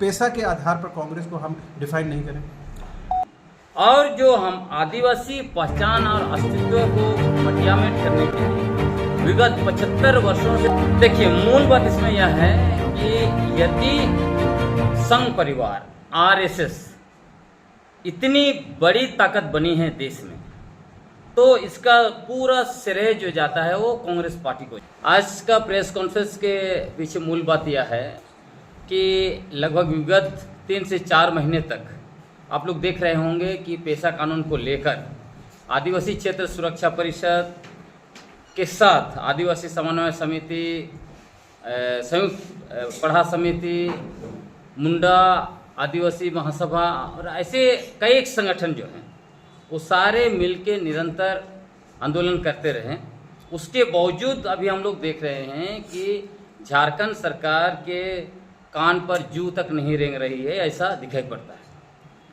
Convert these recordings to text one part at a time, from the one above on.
पैसा के आधार पर कांग्रेस को हम डिफाइन नहीं करें? और जो हम आदिवासी पहचान और अस्तित्व को मटियामेट करने के लिए विगत 75 वर्षों से, देखिए मूल बात इसमें यह है कि यदि संघ परिवार आरएसएस इतनी बड़ी ताकत बनी है देश में, तो इसका पूरा श्रेय जो जाता है वो कांग्रेस पार्टी को। आज का प्रेस कॉन्फ्रेंस के पीछे मूल बात यह है कि लगभग विगत 3 से 4 महीने तक आप लोग देख रहे होंगे कि पेशा कानून को लेकर आदिवासी क्षेत्र सुरक्षा परिषद के साथ आदिवासी समन्वय समिति, संयुक्त पढ़ा समिति, मुंडा आदिवासी महासभा और ऐसे कई संगठन जो हैं वो सारे मिलके निरंतर आंदोलन करते रहे। उसके बावजूद अभी हम लोग देख रहे हैं कि झारखंड सरकार के कान पर जू तक नहीं रेंग रही है, ऐसा दिखाई पड़ता है।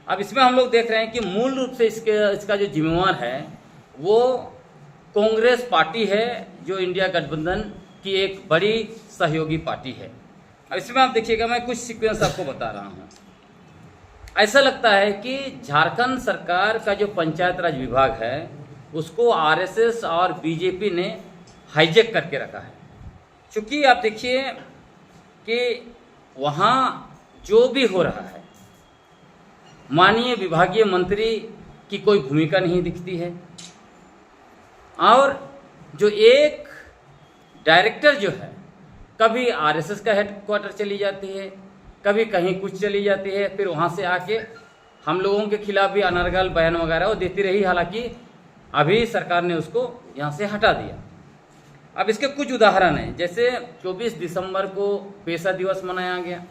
अब इसमें हम लोग देख रहे हैं कि मूल रूप से इसका जो जिम्मेवार है वो कांग्रेस पार्टी है, जो इंडिया गठबंधन की एक बड़ी सहयोगी पार्टी है। अब इसमें आप देखिएगा, मैं कुछ सीक्वेंस आपको बता रहा हूँ। ऐसा लगता है कि झारखंड सरकार का जो पंचायत राज विभाग है उसको आरएसएस और बीजेपी ने हाईजैक करके रखा है। क्योंकि आप देखिए कि वहाँ जो भी हो रहा है, माननीय विभागीय मंत्री की कोई भूमिका नहीं दिखती है, और जो एक डायरेक्टर जो है कभी आरएसएस का हेडक्वार्टर चली जाती है, कभी कहीं कुछ चली जाती है, फिर वहाँ से आके हम लोगों के खिलाफ भी अनर्गल बयान वगैरह वो देती रही। हालांकि अभी सरकार ने उसको यहाँ से हटा दिया। अब इसके कुछ उदाहरण हैं, जैसे 24 दिसंबर को पेशा दिवस मनाया गया,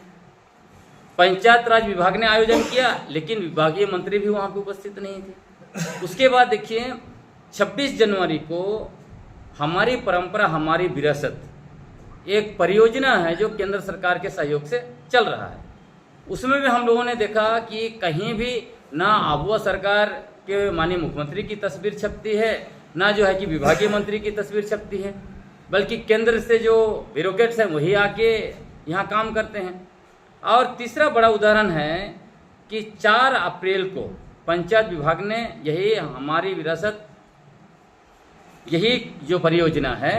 पंचायत राज विभाग ने आयोजन किया, लेकिन विभागीय मंत्री भी वहाँ पे उपस्थित नहीं थे। उसके बाद देखिए 26 जनवरी को हमारी परंपरा हमारी विरासत एक परियोजना है जो केंद्र सरकार के सहयोग से चल रहा है। उसमें भी हम लोगों ने देखा कि कहीं भी ना आबुआ सरकार के माननीय मुख्यमंत्री की तस्वीर छपती है, ना जो है कि विभागीय मंत्री की तस्वीर छपती है, बल्कि केंद्र से जो ब्यूरोक्रेट्स हैं वही आके यहाँ काम करते हैं। और तीसरा बड़ा उदाहरण है कि 4 अप्रैल को पंचायत विभाग ने यही हमारी विरासत, यही जो परियोजना है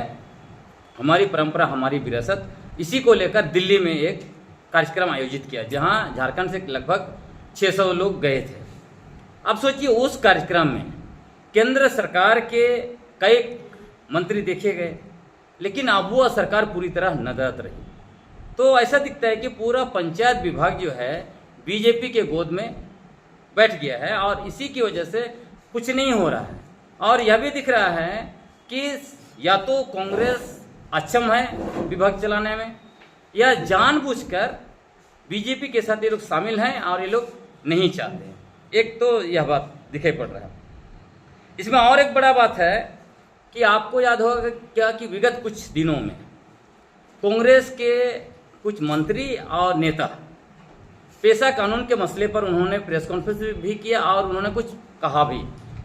हमारी परंपरा हमारी विरासत, इसी को लेकर दिल्ली में एक कार्यक्रम आयोजित किया, जहां झारखंड से लगभग 600 लोग गए थे। अब सोचिए उस कार्यक्रम में केंद्र सरकार के कई मंत्री देखे गए, लेकिन आबुआ सरकार पूरी तरह नदारद रही। तो ऐसा दिखता है कि पूरा पंचायत विभाग जो है बीजेपी के गोद में बैठ गया है, और इसी की वजह से कुछ नहीं हो रहा है। और यह भी दिख रहा है कि या तो कांग्रेस अक्षम है विभाग चलाने में, या जानबूझकर बीजेपी के साथ ये लोग शामिल हैं और ये लोग नहीं चाहते। एक तो यह बात दिखाई पड़ रहा है। इसमें और एक बड़ा बात है कि आपको याद होगा क्या कि विगत कुछ दिनों में कांग्रेस के कुछ मंत्री और नेता पेशा कानून के मसले पर उन्होंने प्रेस कॉन्फ्रेंस भी किया और उन्होंने कुछ कहा भी।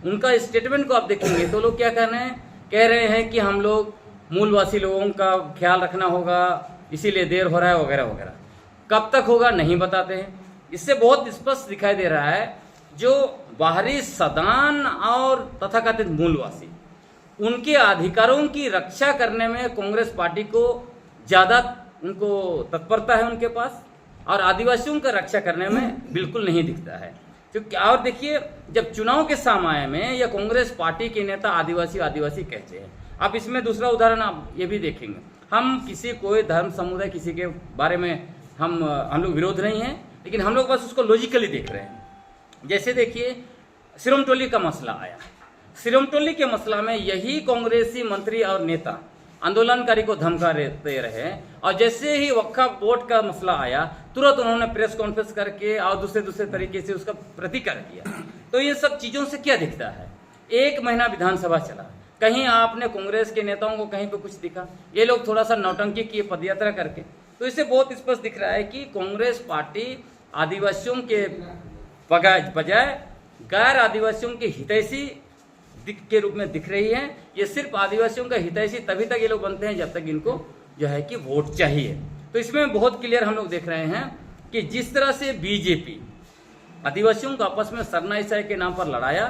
उनका स्टेटमेंट को आप देखेंगे तो लोग क्या कह रहे हैं कि हम लोग मूलवासी लोगों का ख्याल रखना होगा, इसीलिए देर हो रहा है वगैरह वगैरह। कब तक होगा नहीं बताते हैं। इससे बहुत स्पष्ट दिखाई दे रहा है जो बाहरी सदान और तथाकथित मूलवासी, उनके अधिकारों की रक्षा करने में कांग्रेस पार्टी को ज़्यादा उनको तत्परता है उनके पास, और आदिवासियों का रक्षा करने में बिल्कुल नहीं दिखता है। क्योंकि और देखिए, जब चुनाव के समय में यह कांग्रेस पार्टी के नेता आदिवासी आदिवासी कहते हैं। आप इसमें दूसरा उदाहरण आप ये भी देखेंगे, हम किसी कोई धर्म समुदाय किसी के बारे में हम लोग विरोध नहीं है, लेकिन हम लोग बस उसको लॉजिकली देख रहे हैं। जैसे देखिए सिरोमटोली का मसला आया, सिरोमटोली के मसला में यही कांग्रेसी मंत्री और नेता आंदोलनकारी को धमका देते रहे, और जैसे ही वक्फ बोर्ड का मसला आया तुरंत उन्होंने प्रेस कॉन्फ्रेंस करके और दूसरे तरीके से उसका प्रतिकार किया। तो ये सब चीजों से क्या दिखता है, 1 महीना विधानसभा चला, कहीं आपने कांग्रेस के नेताओं को कहीं पे कुछ दिखा? ये लोग थोड़ा सा नौटंकी किए पदयात्रा करके। तो इससे बहुत स्पष्ट दिख रहा है कि कांग्रेस पार्टी आदिवासियों के बजाय गैर आदिवासियों के हितैषी के रूप में दिख रही है। ये सिर्फ आदिवासियों का हितैषी तभी तक ये लोग बनते हैं जब तक इनको जो है कि वोट चाहिए। तो इसमें बहुत क्लियर हम लोग देख रहे हैं कि जिस तरह से बीजेपी आदिवासियों को आपस में सरना ईसाई के नाम पर लड़ाया,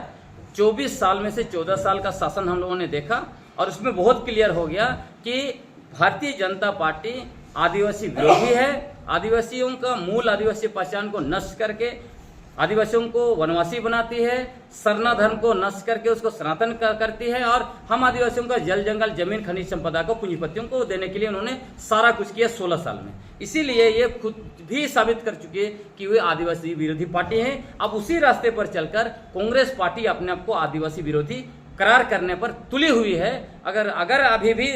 24 साल में से 14 साल का शासन हम लोगों ने देखा और उसमें बहुत क्लियर हो गया कि भारतीय जनता पार्टी आदिवासी विरोधी है। आदिवासियों का मूल आदिवासी पहचान को नष्ट करके आदिवासियों को वनवासी बनाती है, सरना धर्म को नष्ट करके उसको सनातन करती है और हम आदिवासियों का जल जंगल जमीन खनिज संपदा को पूंजीपतियों को देने के लिए उन्होंने सारा कुछ किया 16 साल में। इसीलिए ये खुद भी साबित कर चुके हैं कि वे आदिवासी विरोधी पार्टी है। अब उसी रास्ते पर चलकर कांग्रेस पार्टी अपने आप को आदिवासी विरोधी करार करने पर तुली हुई है। अगर अभी भी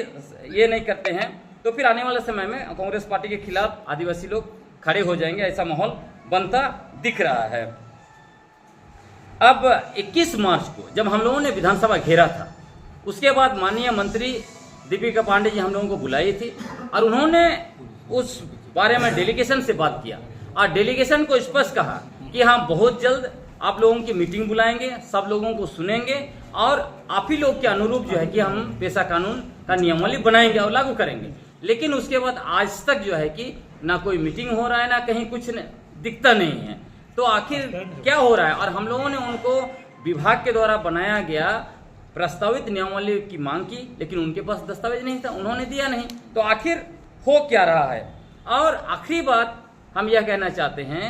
ये नहीं करते हैं तो फिर आने वाले समय में कांग्रेस पार्टी के खिलाफ आदिवासी लोग खड़े हो जाएंगे, ऐसा माहौल बनता दिख रहा है। अब 21 मार्च को जब हम लोगों ने विधानसभा घेरा था, उसके बाद माननीय मंत्री दीपिका पांडे जी हम लोगों को बुलाई थी और उन्होंने उस बारे में डेलीगेशन से बात किया और डेलीगेशन को स्पष्ट कहा कि हाँ बहुत जल्द आप लोगों की मीटिंग बुलाएंगे, सब लोगों को सुनेंगे और आप ही लोग के अनुरूप जो है कि हम पेशा कानून का नियमावली बनाएंगे और लागू करेंगे। लेकिन उसके बाद आज तक जो है कि ना कोई मीटिंग हो रहा है, ना कहीं कुछ दिखता नहीं है। तो आखिर क्या हो रहा है? और हम लोगों ने उनको विभाग के द्वारा बनाया गया प्रस्तावित नियमावली की मांग की, लेकिन उनके पास दस्तावेज नहीं था, उन्होंने दिया नहीं। तो आखिर हो क्या रहा है? और आखिरी बात हम यह कहना चाहते हैं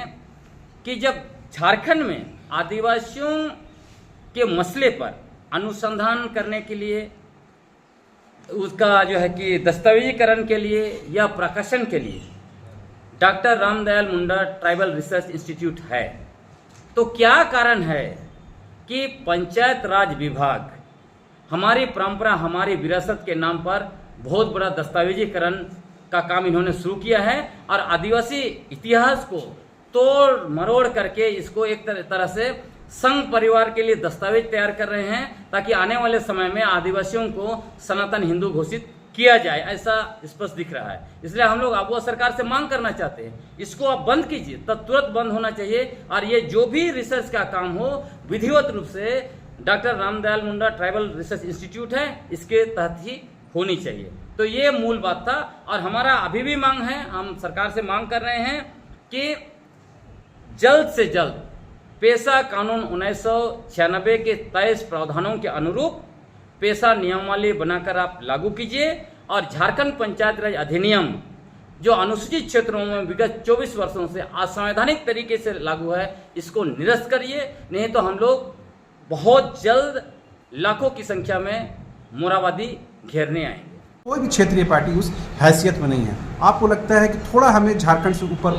कि जब झारखंड में आदिवासियों के मसले पर अनुसंधान करने के लिए, उसका जो है कि दस्तावेजीकरण के लिए या प्रकाशन के लिए doctor Ramdayal Munda tribal research institute है, तो क्या कारण है कि पंचायत राज विभाग हमारी परंपरा, हमारी विरासत के नाम पर बहुत बड़ा दस्तावेजीकरण का काम इन्होंने शुरू किया है और आदिवासी इतिहास को तोड़ मरोड़ करके इसको एक तरह से संघ परिवार के लिए दस्तावेज तैयार कर रहे हैं ताकि आने वाले समय में आदिवासियों को सनातन हिंदू घोषित किया जाए, ऐसा स्पष्ट दिख रहा है। इसलिए हम लोग आबुआ सरकार से मांग करना चाहते हैं, इसको आप बंद कीजिए, तब तुरंत बंद होना चाहिए और ये जो भी रिसर्च का काम हो विधिवत रूप से doctor Ramdayal Munda tribal research institute है इसके तहत ही होनी चाहिए। तो ये मूल बात था और हमारा अभी भी मांग है, हम सरकार से मांग कर रहे हैं कि जल्द से जल्द पेशा कानून 1996 के 23 प्रावधानों के अनुरूप पेशा नियमावली बनाकर आप लागू कीजिए और झारखंड पंचायत राज अधिनियम जो अनुसूचित क्षेत्रों में विगत 24 वर्षों से असंवैधानिक तरीके से लागू है इसको निरस्त करिए, नहीं तो हम लोग बहुत जल्द लाखों की संख्या में मोराबादी घेरने आएंगे। कोई भी क्षेत्रीय पार्टी उस हैसियत में नहीं है। आपको लगता है कि थोड़ा हमें झारखंड से ऊपर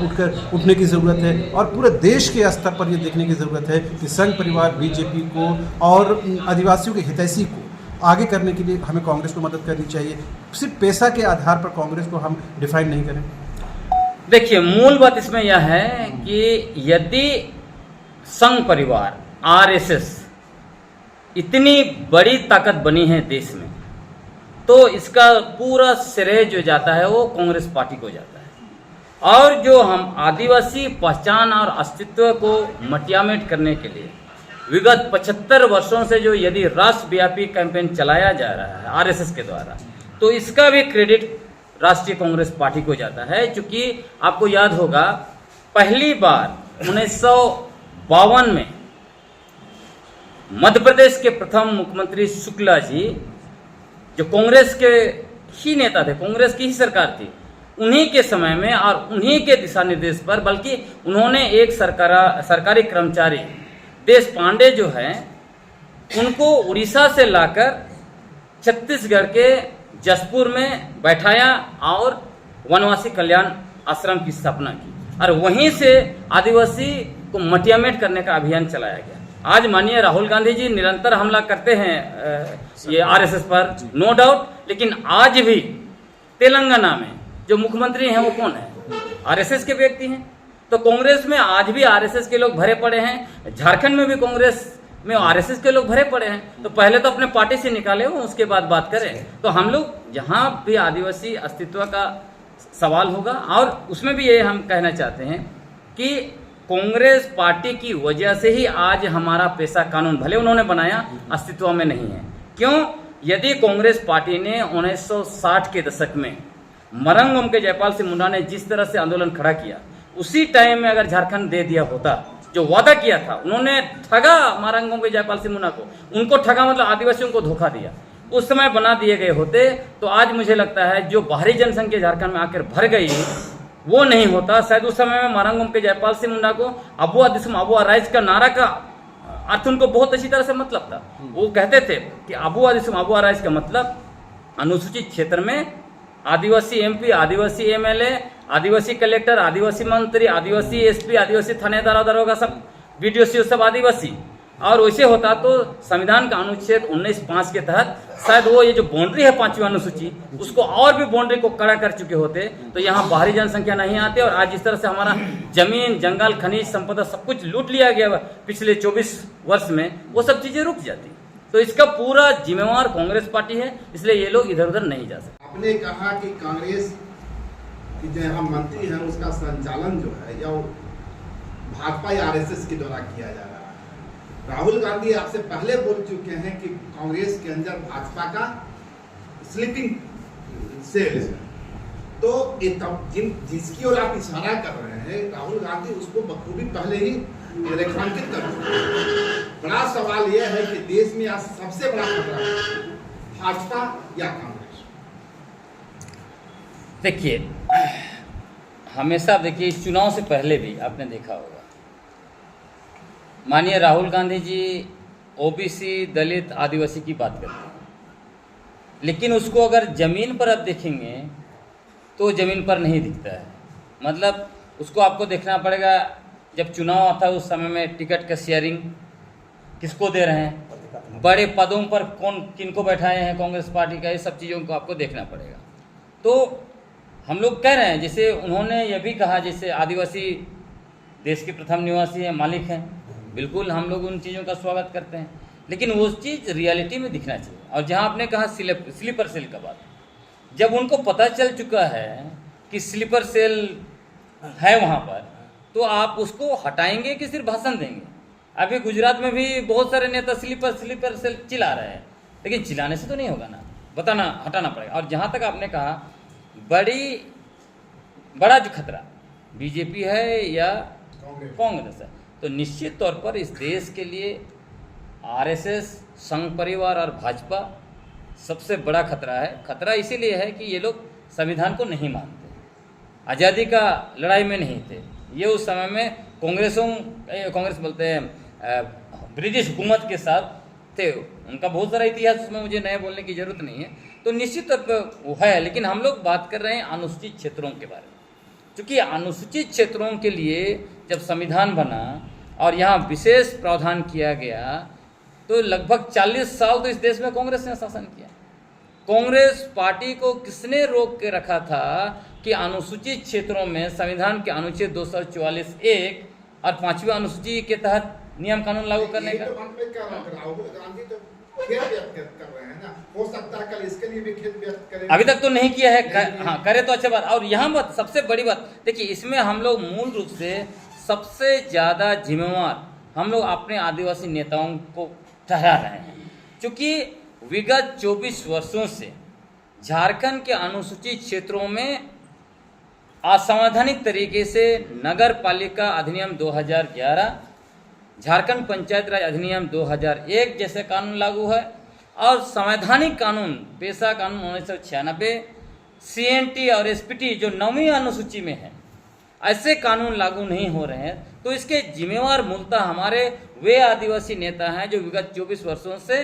उठने की ज़रूरत है और पूरे देश के स्तर पर ये देखने की ज़रूरत है कि संघ परिवार बीजेपी को और आदिवासियों के हितैषी को आगे करने के लिए हमें कांग्रेस को मदद करनी चाहिए। सिर्फ पैसा के आधार पर कांग्रेस को हम डिफाइन नहीं करें। देखिए, मूल बात इसमें यह है कि यदि संघ परिवार आरएसएस इतनी बड़ी ताकत बनी है देश में, तो इसका पूरा श्रेय जो जाता है वो कांग्रेस पार्टी को जाता है। और जो हम आदिवासी पहचान और अस्तित्व को मटियामेट करने के लिए विगत 75 वर्षों से जो यदि राष्ट्रव्यापी कैंपेन चलाया जा रहा है आरएसएस के द्वारा, तो इसका भी क्रेडिट राष्ट्रीय कांग्रेस पार्टी को जाता है। क्योंकि आपको याद होगा पहली बार 1952 में मध्य प्रदेश के प्रथम मुख्यमंत्री शुक्ला जी जो कांग्रेस के ही नेता थे, कांग्रेस की ही सरकार थी, उन्हीं के समय में और उन्हीं के दिशा निर्देश पर, बल्कि उन्होंने एक सरकारी कर्मचारी देश पांडे जो हैं उनको उड़ीसा से लाकर छत्तीसगढ़ के जसपुर में बैठाया और वनवासी कल्याण आश्रम की स्थापना की और वहीं से आदिवासी को मटियामेट करने का अभियान चलाया गया। आज माननीय राहुल गांधी जी निरंतर हमला करते हैं ये आरएसएस पर, नो डाउट, लेकिन आज भी तेलंगाना में जो मुख्यमंत्री हैं वो कौन है? आरएसएस के व्यक्ति हैं। तो कांग्रेस में आज भी आरएसएस के लोग भरे पड़े हैं, झारखंड में भी कांग्रेस में आरएसएस के लोग भरे पड़े हैं। तो पहले तो अपने पार्टी से निकाले हो, उसके बाद बात करें। तो हम लोग जहां भी आदिवासी अस्तित्व का सवाल होगा, और उसमें भी ये हम कहना चाहते हैं कि कांग्रेस पार्टी की वजह से ही आज हमारा पेशा कानून भले उन्होंने बनाया अस्तित्व में नहीं है। क्यों? यदि कांग्रेस पार्टी ने 1960 के दशक में मरंग ओम के जयपाल सिंह मुंडा ने जिस तरह से आंदोलन खड़ा किया, उसी टाइम में अगर झारखंड दे दिया होता, जो वादा किया था, उन्होंने ठगा मारंगों के जयपाल सिंह मुन्ना को, उनको ठगा मतलब आदिवासियों को धोखा दिया, उस समय बना दिए गए होते तो आज मुझे लगता है जो बाहरी जनसंख्या झारखंड में आकर भर गई वो नहीं होता। शायद उस समय में मारंगों के जयपाल सिंह मुन्ना को अबुआ दिसम अबुआ राइज का नारा का अर्थ उनको बहुत अच्छी तरह से मतलब था। वो कहते थे कि अबुआ दिसम अबुआ राइज का मतलब अनुसूचित क्षेत्र में आदिवासी एमपी, आदिवासी एमएलए, आदिवासी कलेक्टर, आदिवासी मंत्री, आदिवासी एसपी, आदिवासी थानेदार और दरोगा, सब बीडीओ सब आदिवासी। और वैसे होता तो संविधान का अनुच्छेद 19(5) के तहत शायद वो ये जो बाउंड्री है 5वीं अनुसूची, उसको और भी बाउंड्री को कड़ा कर चुके होते तो यहाँ बाहरी जनसंख्या नहीं आती और आज इस तरह से हमारा जमीन, जंगल, खनिज संपदा सब कुछ लूट लिया गया पिछले 24 वर्ष में, वो सब चीजें रुक जाती। तो इसका पूरा जिम्मेवार कांग्रेस पार्टी है, इसलिए ये लोग इधर उधर नहीं जा सकते। आपने कहा कि कांग्रेस की जो हम मंत्री हैं उसका संचालन जो है या भाजपा या आरएसएस के द्वारा किया जा रहा है। राहुल गांधी आपसे पहले बोल चुके हैं कि कांग्रेस के अंदर भाजपा का स्लीपिंग सेल है। तो जिसकी ओर आप इशारा कर रहे हैं राहुल गांधी उसको बखूबी पहले ही रेखांकित कर चुके हैं। बड़ा सवाल यह है कि देश में आज सबसे बड़ा खतरा है भाजपा या कांग्रेस। देखिए, हमेशा देखिए इस चुनाव से पहले भी आपने देखा होगा, माननीय राहुल गांधी जी ओबीसी, दलित, आदिवासी की बात करते हैं, लेकिन उसको अगर ज़मीन पर आप देखेंगे तो ज़मीन पर नहीं दिखता है। मतलब उसको आपको देखना पड़ेगा, जब चुनाव आता है उस समय में टिकट का शेयरिंग किसको दे रहे हैं, बड़े पदों पर कौन किनको बैठाए हैं कांग्रेस पार्टी का, ये सब चीज़ों को आपको देखना पड़ेगा। तो हम लोग कह रहे हैं, जैसे उन्होंने ये भी कहा जैसे आदिवासी देश के प्रथम निवासी हैं, मालिक हैं, बिल्कुल हम लोग उन चीज़ों का स्वागत करते हैं, लेकिन वो चीज़ रियलिटी में दिखना चाहिए। और जहाँ आपने कहा स्लीपर सेल का बात, जब उनको पता चल चुका है कि स्लीपर सेल है वहाँ पर, तो आप उसको हटाएंगे कि सिर्फ भाषण देंगे? अभी गुजरात में भी बहुत सारे नेता स्लीपर सेल चिल्ला रहे हैं, लेकिन चिल्लाने से तो नहीं होगा ना, बताना हटाना पड़ेगा। और जहाँ तक आपने कहा बड़ा जो खतरा बीजेपी है या कांग्रेस है, तो निश्चित तौर पर इस देश के लिए आरएसएस, संघ परिवार और भाजपा सबसे बड़ा खतरा है। खतरा इसीलिए है कि ये लोग संविधान को नहीं मानते, आज़ादी का लड़ाई में नहीं थे ये। उस समय में कांग्रेस बोलते हैं ब्रिटिश हुकूमत के साथ थे, उनका बहुत सारा इतिहास, उसमें मुझे नए बोलने की जरूरत नहीं है। तो निश्चित तौर पर वो है, लेकिन हम लोग बात कर रहे हैं अनुसूचित क्षेत्रों के बारे में, क्योंकि अनुसूचित क्षेत्रों के लिए जब संविधान बना और यहाँ विशेष प्रावधान किया गया तो लगभग 40 साल तो इस देश में कांग्रेस ने शासन किया। कांग्रेस पार्टी को किसने रोक के रखा था कि अनुसूचित क्षेत्रों में संविधान के अनुच्छेद 244(1) और 5वीं अनुसूची के तहत नियम कानून लागू करने का? राहुल गांधी तो खेद व्यक्त कर रहे हैं ना, हो सकता है कल इसके लिए भी खेद व्यक्त करें। अभी तक तो नहीं किया है, हाँ करे तो अच्छा बात। और यहाँ बात सबसे बड़ी बात देखिए, इसमें हम लोग मूल रूप से सबसे ज़्यादा जिम्मेवार हम लोग अपने आदिवासी नेताओं को ठहरा रहे हैं, क्योंकि विगत 24 वर्षों से झारखंड के अनुसूचित क्षेत्रों में असंवैधानिक तरीके से नगर पालिका अधिनियम 2011, झारखंड पंचायत राज अधिनियम 2001 जैसे कानून लागू है, और संवैधानिक कानून पेशा कानून 1996, CNT और SPT जो 9वीं अनुसूची में है, ऐसे कानून लागू नहीं हो रहे हैं। तो इसके जिम्मेवार मूलतः हमारे वे आदिवासी नेता हैं जो विगत 24 वर्षों से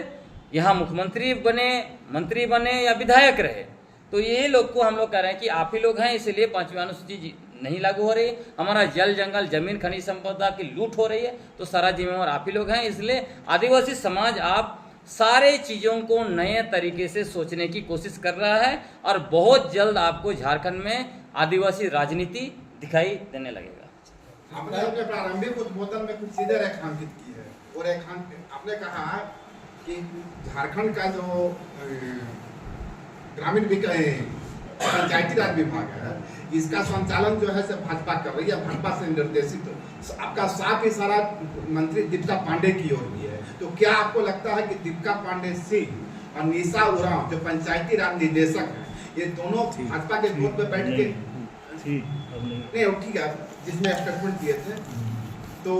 यहाँ मुख्यमंत्री बने, मंत्री बने या विधायक रहे। तो ये लोग को हम लोग कह रहे हैं कि आप ही लोग हैं, इसलिए 5वीं अनुसूची नहीं लागू हो रही, हमारा जल जंगल जमीन खनिज संपदा की लूट हो रही है, तो सारा जिम्मेवार आप ही लोग हैं। इसलिए आदिवासी समाज आप सारे चीज़ों को नए तरीके से सोचने की कोशिश कर रहा है और बहुत जल्द आपको झारखंड में आदिवासी राजनीति दिखाई देने लगेगा। आपने अपने प्रारंभिक उद्बोधन में कुछ चीजें रेखांकित की है, और आपने कहा कि झारखंड का जो ग्रामीण पंचायती राज विभाग है, इसका संचालन जो है से भाजपा कर रही है, भाजपा से निर्देशित। आपका साफ इशारा मंत्री दीपिका पांडे की ओर भी है, तो क्या आपको लगता है कि दीपिका पांडे सिंह और निशा उरांव जो पंचायती राज निदेशक हैं, ये दोनों भाजपा के गोद में बैठ के नहीं ठीक है जिसमें स्टेटमेंट दिए थे, तो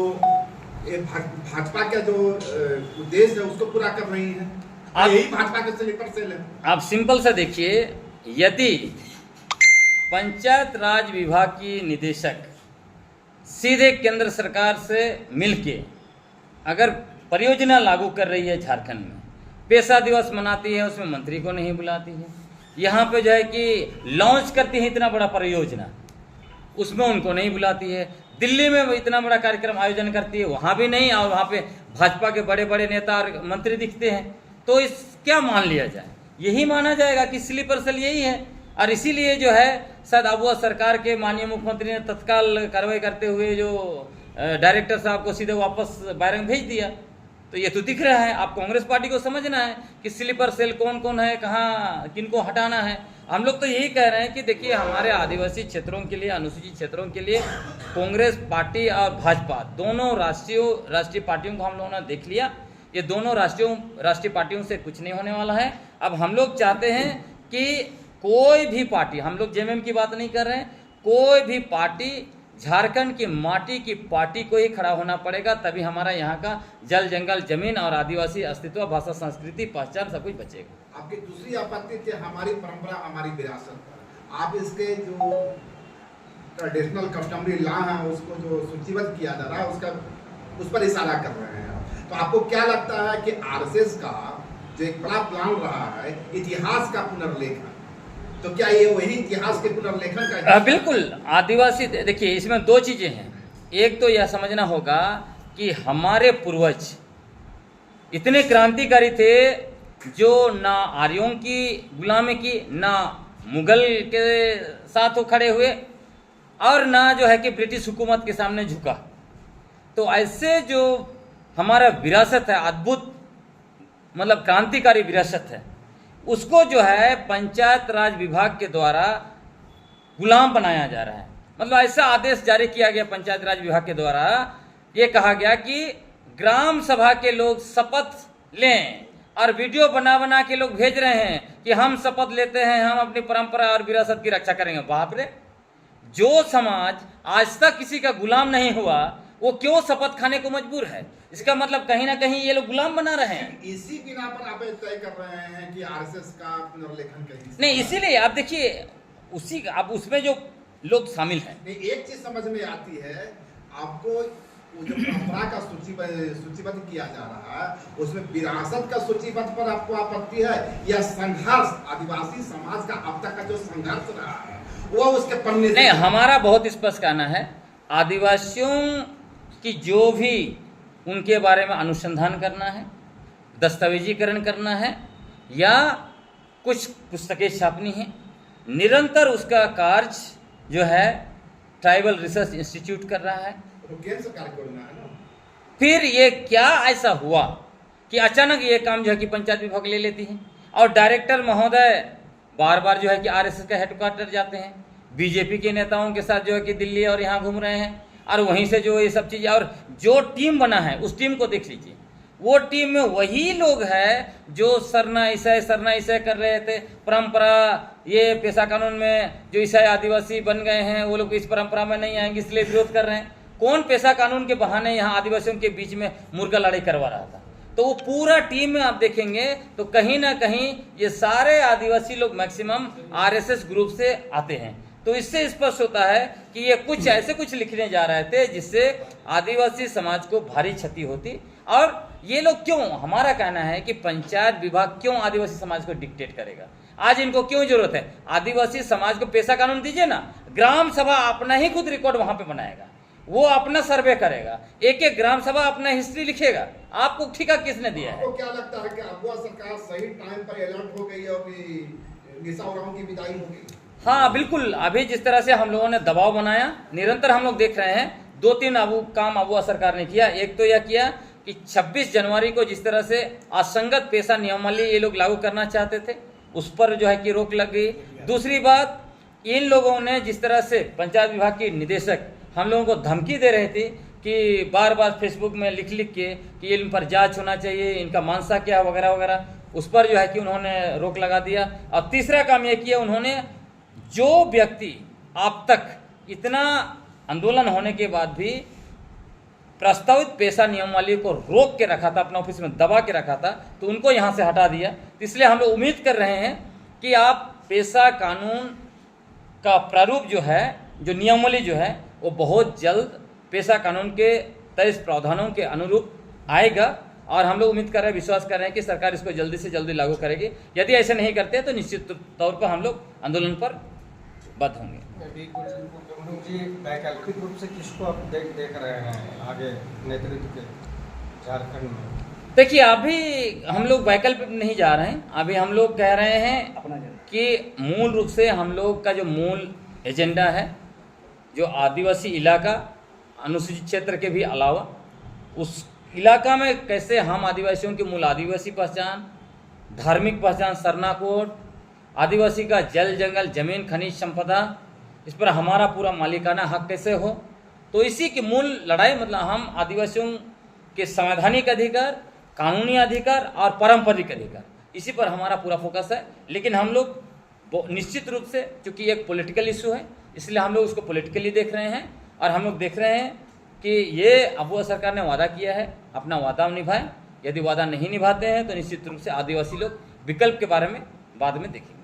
ये भाजपा का जो उद्देश्य है उसको पूरा कर रही है। यही भाजपा के स्लीपर सेल है। आप सिंपल सा देखिए, यदि पंचायत राज विभाग की निदेशक सीधे केंद्र सरकार से मिलके अगर परियोजना लागू कर रही है झारखंड में, पेशा दिवस मनाती है, उसमें मंत्री को नहीं बुलाती है, यहाँ पे जो है कि लॉन्च करती है इतना बड़ा परियोजना, उसमें उनको नहीं बुलाती है, दिल्ली में इतना बड़ा कार्यक्रम आयोजन करती है, वहाँ भी नहीं, और वहाँ पे भाजपा के बड़े बड़े नेता और मंत्री दिखते हैं, तो इस क्या मान लिया जाए? यही माना जाएगा कि स्लीपर सेल यही है। और इसीलिए जो है शायद अब वह सरकार के माननीय मुख्यमंत्री ने तत्काल कार्रवाई करते हुए जो डायरेक्टर साहब को सीधे वापस बैरंग भेज दिया। तो ये तो दिख रहा है, आप कांग्रेस पार्टी को समझना है कि स्लीपर सेल कौन कौन है, कहाँ किनको हटाना है। हम लोग तो यही कह रहे हैं कि देखिए, हमारे आदिवासी क्षेत्रों के लिए, अनुसूचित क्षेत्रों के लिए कांग्रेस पार्टी और भाजपा दोनों राष्ट्रीय पार्टियों को हम लोगों ने देख लिया। ये दोनों राष्ट्रीय पार्टियों से कुछ नहीं होने वाला है। अब हम लोग चाहते हैं कि कोई भी पार्टी, हम लोग जेएमएम की बात नहीं कर रहे हैं, कोई भी पार्टी झारखंड की माटी की पार्टी को ही खड़ा होना पड़ेगा, तभी हमारा यहाँ का जल जंगल जमीन और आदिवासी अस्तित्व, भाषा, संस्कृति, पहचान सब कुछ बचेगा। आपकी दूसरी आपत्ति थी हमारी परंपरा, हमारी विरासत पर। आप इसके जो ट्रेडिशनल कस्टमरी लॉ है उसको जो सूचीबद्ध किया जा रहा है उस पर इशारा कर रहे हैं। तो आपको क्या लगता है कि आरएसएस का जो एक बड़ा प्लान रहा है इतिहास का पुनर्लेखन, तो क्या ये वही इतिहास के पुनर्लेखन का? बिल्कुल। आदिवासी, देखिए इसमें दो चीजें हैं। एक तो यह समझना होगा कि हमारे पूर्वज इतने क्रांतिकारी थे जो ना आर्यों की गुलामी की, ना मुगल के साथ वो खड़े हुए, और ना जो है कि ब्रिटिश हुकूमत के सामने झुका। तो ऐसे जो हमारा विरासत है, अद्भुत मतलब क्रांतिकारी विरासत है, उसको जो है पंचायत राज विभाग के द्वारा गुलाम बनाया जा रहा है। मतलब ऐसा आदेश जारी किया गया पंचायत राज विभाग के द्वारा, ये कहा गया कि ग्राम सभा के लोग शपथ लें, और वीडियो बना बना के लोग भेज रहे हैं कि हम शपथ लेते हैं, हम अपनी परंपरा और विरासत की रक्षा करेंगे। बाप रे, जो समाज आज तक किसी का गुलाम नहीं हुआ वो क्यों शपथ खाने को मजबूर है? इसका मतलब कहीं ना कहीं ये लोग गुलाम बना रहे हैं। इसी बिना पर आप तय कर रहे हैं कि आरएसएस का पुनर्लेखन करें? नहीं, इसीलिए आप देखिए उसी अब उसमें जो लोग शामिल हैं। नहीं, एक चीज समझ में आती है, आपको जो परंपरा का सूचीबद्ध किया जा रहा है उसमें विरासत का सूचीबद्ध पर आपको आपत्ति है, या संघर्ष आदिवासी समाज का अब तक का जो संघर्ष रहा है वो उसके पन्ने नहीं, हमारा बहुत स्पष्ट कहना है, आदिवासियों की जो भी उनके बारे में अनुसंधान करना है, दस्तावेजीकरण करना है, या कुछ पुस्तकें छापनी है, निरंतर उसका कार्य जो है ट्राइबल रिसर्च इंस्टीट्यूट कर रहा है। तो केंद्र सरकार को करना है ना। फिर ये क्या ऐसा हुआ कि अचानक ये काम जो है कि पंचायत विभाग ले लेती है, और डायरेक्टर महोदय बार बार जो है कि आरएसएस का हेडक्वार्टर जाते हैं, बीजेपी के नेताओं के साथ जो है कि दिल्ली और यहाँ घूम रहे हैं, और वहीं से जो ये सब चीज़ें, और जो टीम बना है उस टीम को देख लीजिए, वो टीम में वही लोग हैं जो सरना ईसाई कर रहे थे। परंपरा, ये पेशा कानून में जो ईसाई आदिवासी बन गए हैं वो लोग इस परंपरा में नहीं आएंगे, इसलिए विरोध कर रहे हैं। कौन पेशा कानून के बहाने यहाँ आदिवासियों के बीच में मुर्गा लड़ाई करवा रहा था? तो वो पूरा टीम में आप देखेंगे तो कहीं ना कहीं ये सारे आदिवासी लोग मैक्सिमम आरएसएस ग्रुप से आते हैं। तो इससे स्पष्ट होता है कि ये कुछ ऐसे कुछ लिखने जा रहे थे जिससे आदिवासी समाज को भारी क्षति होती। और ये लोग क्यों, हमारा कहना है कि पंचायत विभाग क्यों आदिवासी समाज को डिक्टेट करेगा? आज इनको क्यों जरूरत है? आदिवासी समाज को पेशा कानून दीजिए ना, ग्राम सभा अपना ही खुद रिकॉर्ड वहां पे बनाएगा, वो अपना सर्वे करेगा, एक एक ग्राम सभा अपना हिस्ट्री लिखेगा। आपको ठेका किसने दिया है? आपको क्या लगता है कि अगुआ सरकार सही टाइम पर अलर्ट हो गई और निशा उरांव की विदाई हो गई? हाँ बिल्कुल। अभी जिस तरह से हम लोगों ने दबाव बनाया, निरंतर हम लोग देख रहे हैं, 2-3 काम अगुआ सरकार ने किया। एक तो यह किया कि 26 जनवरी को जिस तरह से असंगत पेशा नियमावली ये लोग लागू करना चाहते थे, उस पर जो है कि रोक लग गई। दूसरी बात, इन लोगों ने जिस तरह से पंचायत विभाग की निदेशक हम लोगों को धमकी दे रहे थे कि बार बार फेसबुक में लिख के कि इन पर जांच होना चाहिए, इनका मानसा क्या वगैरह वगैरह, उस पर जो है कि उन्होंने रोक लगा दिया। और तीसरा काम यह किया, उन्होंने जो व्यक्ति अब तक इतना आंदोलन होने के बाद भी प्रस्तावित पेशा नियमावली को रोक के रखा था, अपना ऑफिस में दबा के रखा था, तो उनको यहाँ से हटा दिया। तो इसलिए हम लोग उम्मीद कर रहे हैं कि आप पेशा कानून का प्रारूप जो है, जो नियमावली जो है, वो बहुत जल्द पेशा कानून के 23 प्रावधानों के अनुरूप आएगा और हम लोग उम्मीद कर रहे हैं, विश्वास कर रहे हैं कि सरकार इसको जल्दी से जल्दी लागू करेगी। यदि ऐसे नहीं करते तो निश्चित तौर पर हम लोग आंदोलन पर बद्ध होंगे। जी, वैकल्पिक रूप से किसको आप देख रहे हैं आगे नेतृत्व के झारखंड में? देखिए, अभी हम लोग वैकल्पिक नहीं जा रहे हैं। अभी हम लोग कह रहे हैं कि मूल रूप से हम लोग का जो मूल एजेंडा है, जो आदिवासी इलाका, अनुसूचित क्षेत्र के भी अलावा उस इलाका में कैसे हम आदिवासियों की मूल आदिवासी पहचान, धार्मिक पहचान, सरना कोड, आदिवासी का जल जंगल जमीन खनिज संपदा, इस पर हमारा पूरा मालिकाना हक कैसे हो, तो इसी की मूल लड़ाई, मतलब हम आदिवासियों के संवैधानिक अधिकार, कानूनी अधिकार और पारंपरिक अधिकार, इसी पर हमारा पूरा फोकस है। लेकिन हम लोग निश्चित रूप से, चूँकि एक पॉलिटिकल इशू है, इसलिए हम लोग उसको पॉलिटिकली देख रहे हैं और हम लोग देख रहे हैं कि ये अब सरकार ने वादा किया है, अपना वादा निभाएं। यदि वादा नहीं निभाते हैं तो निश्चित रूप से आदिवासी लोग विकल्प के बारे में बाद में देखेंगे।